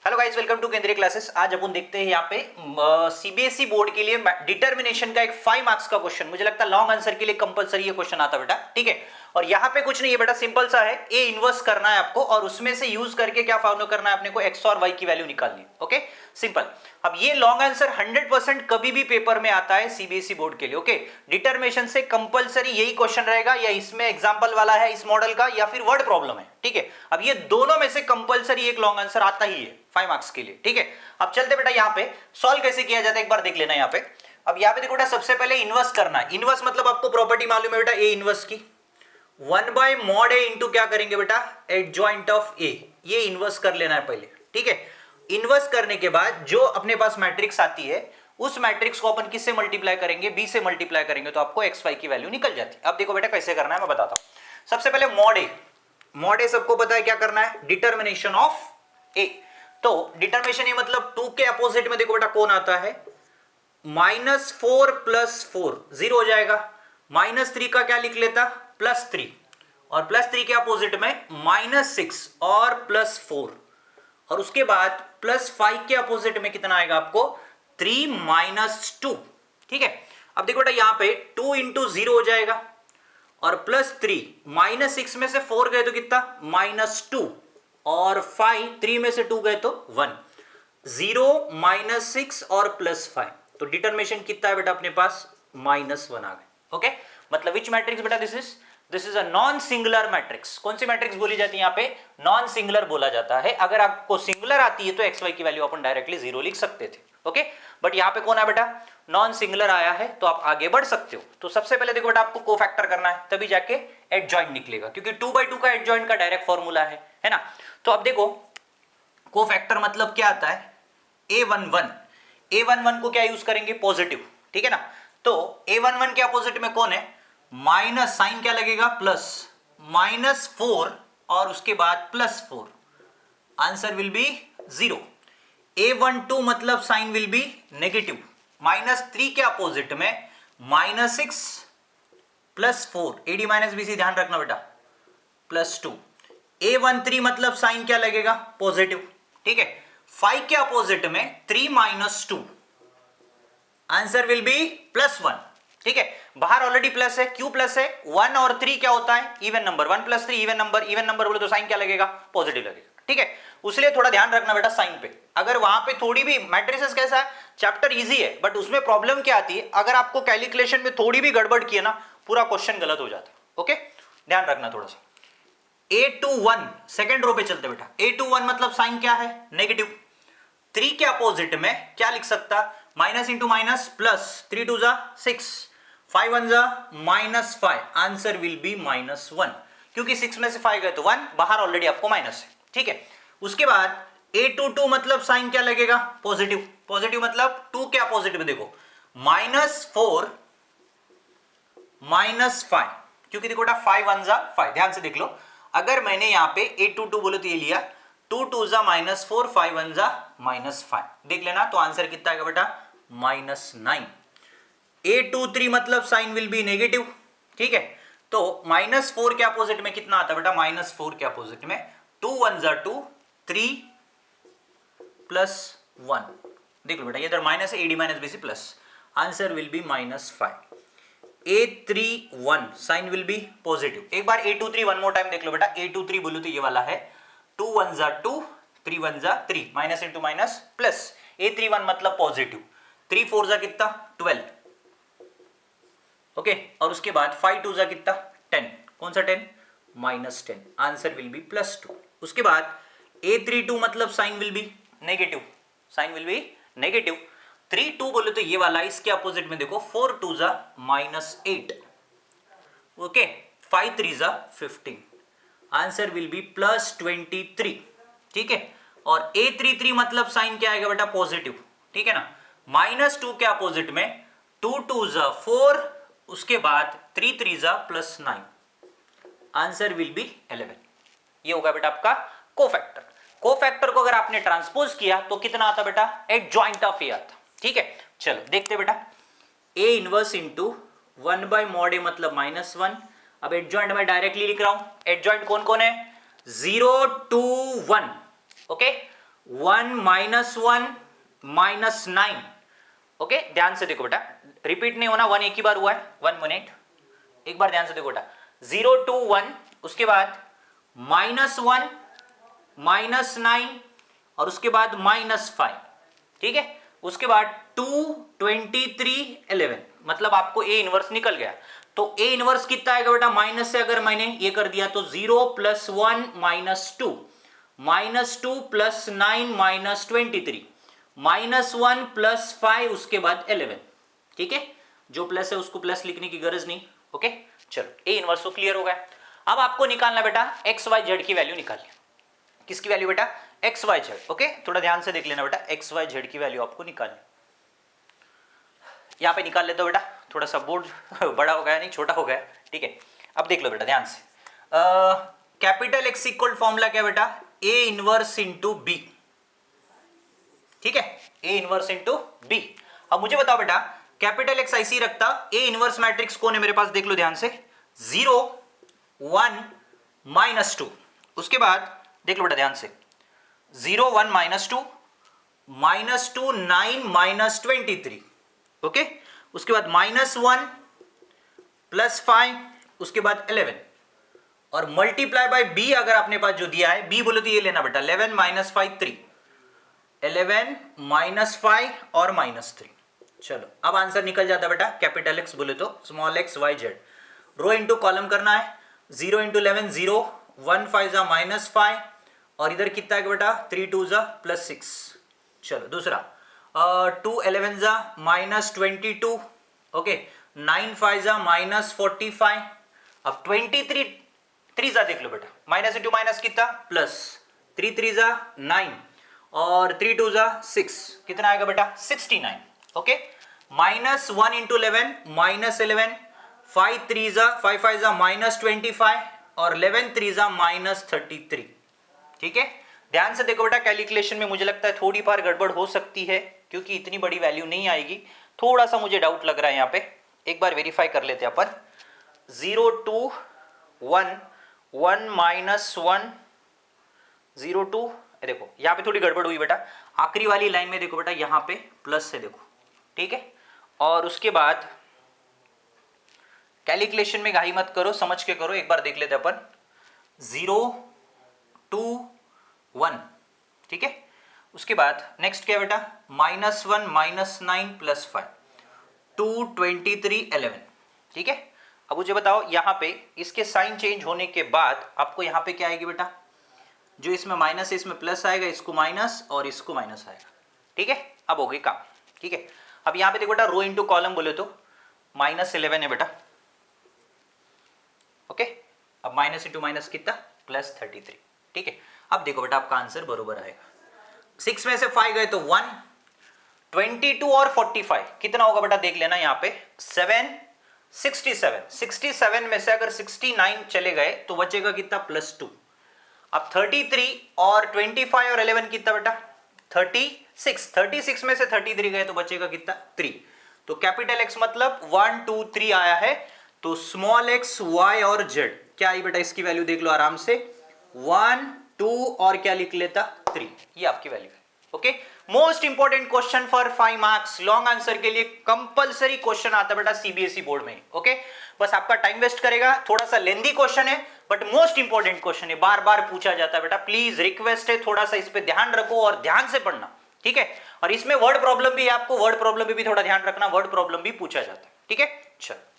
Hello guys, welcome to केंद्रीय classes. आज अपन देखते हैं यहाँ पे सीबीएसई बोर्ड के लिए डिटर्मिनेशन का एक 5 मार्क्स का क्वेश्चन। मुझे लगता है लॉन्ग आंसर के लिए कंपलसरी ये क्वेश्चन आता बेटा, ठीक है। और यहाँ पे कुछ नहीं है बेटा, सिंपल सा है, ए इनवर्स करना है आपको और उसमें से यूज करके क्या फॉलो करना है अपने को, एक्स और वाई की वैल्यू निकालनी है। Okay, simple. अब ये लॉन्ग आंसर 100% कभी भी पेपर में आता है सीबीएसई बोर्ड के लिए। ओके, डिटर्मिनेशन से कंपलसरी यही क्वेश्चन रहेगा, या इसमें एग्जांपल वाला है इस मॉडल का, या फिर वर्ड प्रॉब्लम है, ठीक है। अब ये दोनों में से कंपलसरी एक लॉन्ग आंसर आता ही है 5 मार्क्स के लिए, ठीक है। अब चलते बेटा यहाँ पे सॉल्व कैसे किया जाता है एक बार देख लेना यहाँ पे। अब यहाँ पे देखो बेटा, सबसे पहले इनवर्स करना है। इनवर्स मतलब आपको प्रॉपर्टी मालूम है बेटा, ए इनवर्स की 1 बाय मॉड ए इंटू क्या करेंगे बेटा, एडजॉइंट ऑफ ए। ये इनवर्स कर लेना है पहले, ठीक है। इनवर्स करने के बाद जो अपने पास मैट्रिक्स आती है उस मैट्रिक्स को अपन किससे मल्टीप्लाई करेंगे, बी से मल्टीप्लाई करेंगे, तो आपको एक्स वाई की वैल्यू निकल जाती है। अब देखो बेटा कैसे करना है मैं बताता हूं। सबसे पहले मॉड ए, मॉड ए सबको पता है क्या करना है, डिटर्मिनेशन ऑफ ए। तो डिटर्मिनेशन ए मतलब 2 के अपोजिट में देखो बेटा कौन आता है, -4 + 4 0 हो जाएगा। -3 का क्या लिख लेता, +3, और +3 के अपोजिट में -6 और +4, और उसके बाद +5 के अपोजिट में कितना आएगा आपको, 3 - 2, ठीक है। अब देखो बेटा यहाँ पे 2 × 0 हो जाएगा, और +3 -6 में से 4 गए तो कितना, -2, और 5 3 में से 2 गए तो 1, 0 -6 और +5, तो डिटर्मिनेशन कितना है बेटा अपने पास, -1 आ गए। ओके, मतलब विच मैट्रिक्स बेटा, this is a non singular matrix. कौन सी मैट्रिक्स बोली जाती है यहाँ पे, नॉन सिंगुलर बोला जाता है। अगर आपको सिंगुलर आती है तो एक्स वाई की वैल्यू अपन डायरेक्टली 0 लिख सकते थे। ओके, बट यहाँ पे कौन है बेटा, नॉन सिंगुलर आया है, तो आप आगे बढ़ सकते हो। तो सबसे पहले देखो बेटा, आपको कोफैक्टर करना है, तभी जाके एडजॉइंट निकलेगा, क्योंकि 2/2 का एडजॉइंट का डायरेक्ट फॉर्मूला है ना। तो अब देखो कोफैक्टर मतलब क्या आता है, A11 को क्या यूज करेंगे, पॉजिटिव, ठीक है ना। तो A11 के अपोजिट में कौन है, माइनस, साइन क्या लगेगा, प्लस, -4 और उसके बाद +4, आंसर विल बी 0। A12 मतलब साइन विल बी नेगेटिव, -3 के अपोजिट में -6 +4, AD - BC ध्यान रखना बेटा, +2। A13 मतलब साइन क्या लगेगा, पॉजिटिव, ठीक है। 5 के अपोजिट में 3 - 2, आंसर विल बी +1, ठीक है। बाहर ऑलरेडी प्लस है, क्यों प्लस है, 1 और 3 क्या होता है, इवन नंबर, 1 + 3 इवन नंबर बोले तो साइन क्या लगेगा, पॉजिटिव लगेगा, ठीक है। उसलिए थोड़ा ध्यान रखना बेटा साइन पे। अगर वहां पे थोड़ी भी मैट्रिसेस कैसा है, चैप्टर इजी है, बट उसमें प्रॉब्लम क्या आती है, अगर आपको कैलकुलेशन में थोड़ी भी गड़बड़ की है ना, पूरा क्वेश्चन गलत हो जाता है। ओके, ध्यान रखना थोड़ा सा। A21 सेकेंड रो पे चलते बेटा, A21 मतलब साइन क्या है, नेगेटिव। 3 के अपोजिट में क्या लिख सकता, minus into minus plus, 3 2 6, 5 1 -5, answer will B -1, क्योंकि 6 में से 5 गए तो 1, बाहर ऑलरेडी आपको माइनस है, ठीक है। उसके बाद A22 मतलब साइन क्या लगेगा, पॉजिटिव। पॉजिटिव मतलब 2 के अपोजिट में देखो, -4 -5, क्योंकि देखो 5 1 5, ध्यान से देख लो। अगर मैंने यहां पे A22 बोले तो ये लिया, 2 2 -4, 5 1 -5, देख लेना, तो आंसर कितना आएगा बेटा, -9। A23 मतलब साइन विल बी नेगेटिव, ठीक है। तो -4 के अपोजिट में कितना आता है बेटा, -4 के अपोजिट में 2 1 2, 3 + 1, देख लो बेटा, इधर माइनस है, AD - BC plus, answer will be -5। A31 sign will be positive. एक बार A23 वन मोर टाइम देख लो बेटा, A23 बोलो तो ये वाला है, 2 1 2, 3 1 3, minus into minus plus, A31 मतलब पॉजिटिव, 3 4 कितना, 12, ओके। और उसके बाद 5 2 कितना, 10, कौन सा 10, -10, आंसर विल बी +2। उसके बाद A32 मतलब sign will be negative, sign will be negative, 3 2 बोले तो ये वाला, इसके अपोजिट में देखो, 4 2 -8, ओके, 5 3 15, आंसर विल बी +23, ठीक है। और A33 मतलब साइन क्या आएगा बेटा, पॉजिटिव, ठीक है ना। -2 के अपोजिट में 2 2 4, उसके बाद 3 3 +9, आंसर विल बी 11। ये होगा बेटा आपका कोफैक्टर। कोफैक्टर को अगर आपने ट्रांसपोज किया तो कितना आता बेटा, एडजॉइंट ऑफ ए आता, ठीक है। चलो देखते बेटा, A inverse into 1 by mod A मतलब -1। अब एडजॉइंट में डायरेक्टली लिख रहा हूं, एडजॉइंट कौन कौन है, 0 2 1, ओके। 1 -1 -9। ओके, ध्यान से देखो बेटा, रिपीट नहीं होना, 1 एक ही बार हुआ है, 1 मिनट, एक बार ध्यान से देखो बेटा, 0 2 1, उसके बाद -1 -9 और उसके बाद -5, ठीक है, उसके बाद 2 23 11, मतलब आपको ए इनवर्स निकल गया। तो ए इनवर्स कितना आएगा बेटा, माइनस से अगर मैंने ये कर दिया तो 0 + 1 -2 -2 + 9 -23 -1 + 5 उसके बाद 11, ठीक है, जो प्लस है उसको प्लस लिखने की गरज नहीं। ओके, चलो ए इनवर्स तो क्लियर हो गया। अब आपको निकालना बेटा एक्स वाई जेड की वैल्यू निकालिए। किसकी वैल्यू बेटा, एक्स वाई जेड। ओके, थोड़ा ध्यान से देख लेना बेटा, एक्स वाई जेड की वैल्यू आपको निकालनी। यहां पे निकाल लेते हो बेटा, थोड़ा सा बोर्ड बड़ा हो गया, नहीं छोटा हो गया, ठीक है। अब देख लो बेटा ध्यान से, कैपिटल एक्स इक्वल फॉर्मूला क्या बेटा, ए इनवर्स इंटू बी, ठीक है, ए इनवर्स इंटू बी। अब मुझे बताओ बेटा, कैपिटल एक्स ऐसी रखता, ए इनवर्स मैट्रिक्स कौन है मेरे पास, देख लो ध्यान से, 0 1 -2, उसके बाद देख लो बेटा ध्यान से, 0 1 -2 -2 9 -23, ओके, उसके बाद -1 + 5 उसके बाद 11 और मल्टीप्लाई बाय बी अगर आपने पास जो दिया है, बी बोले तो ये लेना बेटा, 11 - 5 3, 11 -5 और -3। चलो अब आंसर निकल जाता बेटा, कैपिटल एक्स बोले तो small x Y Z, rho into column करना है, 0 × 11 0, 1 5 जा -5 और इधर कितना है बेटा, 3 2 जा +6। चलो दूसरा, 2 11 जा -22, ओके, 9 5 जा -45, अब 23 3 जा देख लो बेटा, माइनस इंटू माइनस कितना प्लस, 3 3 जा 9 और 3 2 जा 6, कितना आएगा बेटा 69, ओके, -1 × 11 -11, 5 3 जा 5 5 जा -25 और 11 3 जा -33, ठीक है। ध्यान से देखो बेटा, कैलकुलेशन में मुझे लगता है थोड़ी बार गड़बड़ हो सकती है क्योंकि इतनी बड़ी वैल्यू नहीं आएगी, थोड़ा सा मुझे डाउट लग रहा है यहाँ पे, एक बार वेरीफाई कर लेते हैं अपन। 0 2 1 1 -1 0 2, देखो यहाँ पे थोड़ी गड़बड़ हुई बेटा, आखिरी वाली लाइन में देखो बेटा यहाँ पे प्लस है, देखो ठीक है, और उसके बाद कैलकुलेशन में घाई मत करो, समझ के करो, एक बार देख लेते अपन, 0 2 1, ठीक है, उसके बाद नेक्स्ट क्या बेटा, -1 -9 + 5 2 23 11, ठीक है। अब मुझे बताओ यहाँ पे इसके साइन चेंज होने के बाद आपको यहाँ पे क्या आएगी बेटा, जो इसमें माइनस है इसमें प्लस आएगा, इसको माइनस और इसको माइनस आएगा, ठीक है। अब हो गई काम, ठीक है। अब यहाँ पे देखो बेटा, रो इंटू कॉलम बोले तो -11 है बेटा, ओके, अब माइनस इंटू माइनस कितना +33, ठीक है। अब देखो बेटा आपका आंसर बरोबर आएगा, 6 में से 5 गए तो 1, 22 और 45 कितना होगा बेटा, देख लेना यहाँ पे 7 67 में से अगर 69 चले गए तो बचेगा कितना +2। अब 33 और 25 और 11 कितना बेटा 36 में से 33 गए तो बचेगा कितना 3। तो कैपिटल एक्स मतलब 1 2 3 आया है, तो स्मॉल एक्स वाई और जेड क्या आई बेटा, इसकी वैल्यू देख लो आराम से, 1 2 और क्या लिख लेता 3, ये आपकी वैल्यू है, okay. Most important question for 5 marks, long answer के लिए कंपलसरी क्वेश्चन आता है बेटा सीबीएसई बोर्ड में, ओके। बस आपका टाइम वेस्ट करेगा, थोड़ा सा लेंदी क्वेश्चन है बट मोस्ट इंपॉर्टेंट क्वेश्चन है, बार बार पूछा जाता है बेटा, प्लीज रिक्वेस्ट है थोड़ा सा इस पे ध्यान रखो और ध्यान से पढ़ना, ठीक है। और इसमें वर्ड प्रॉब्लम भी है, आपको वर्ड प्रॉब्लम भी थोड़ा ध्यान रखना, वर्ड प्रॉब्लम भी पूछा जाता है, ठीक है। चलो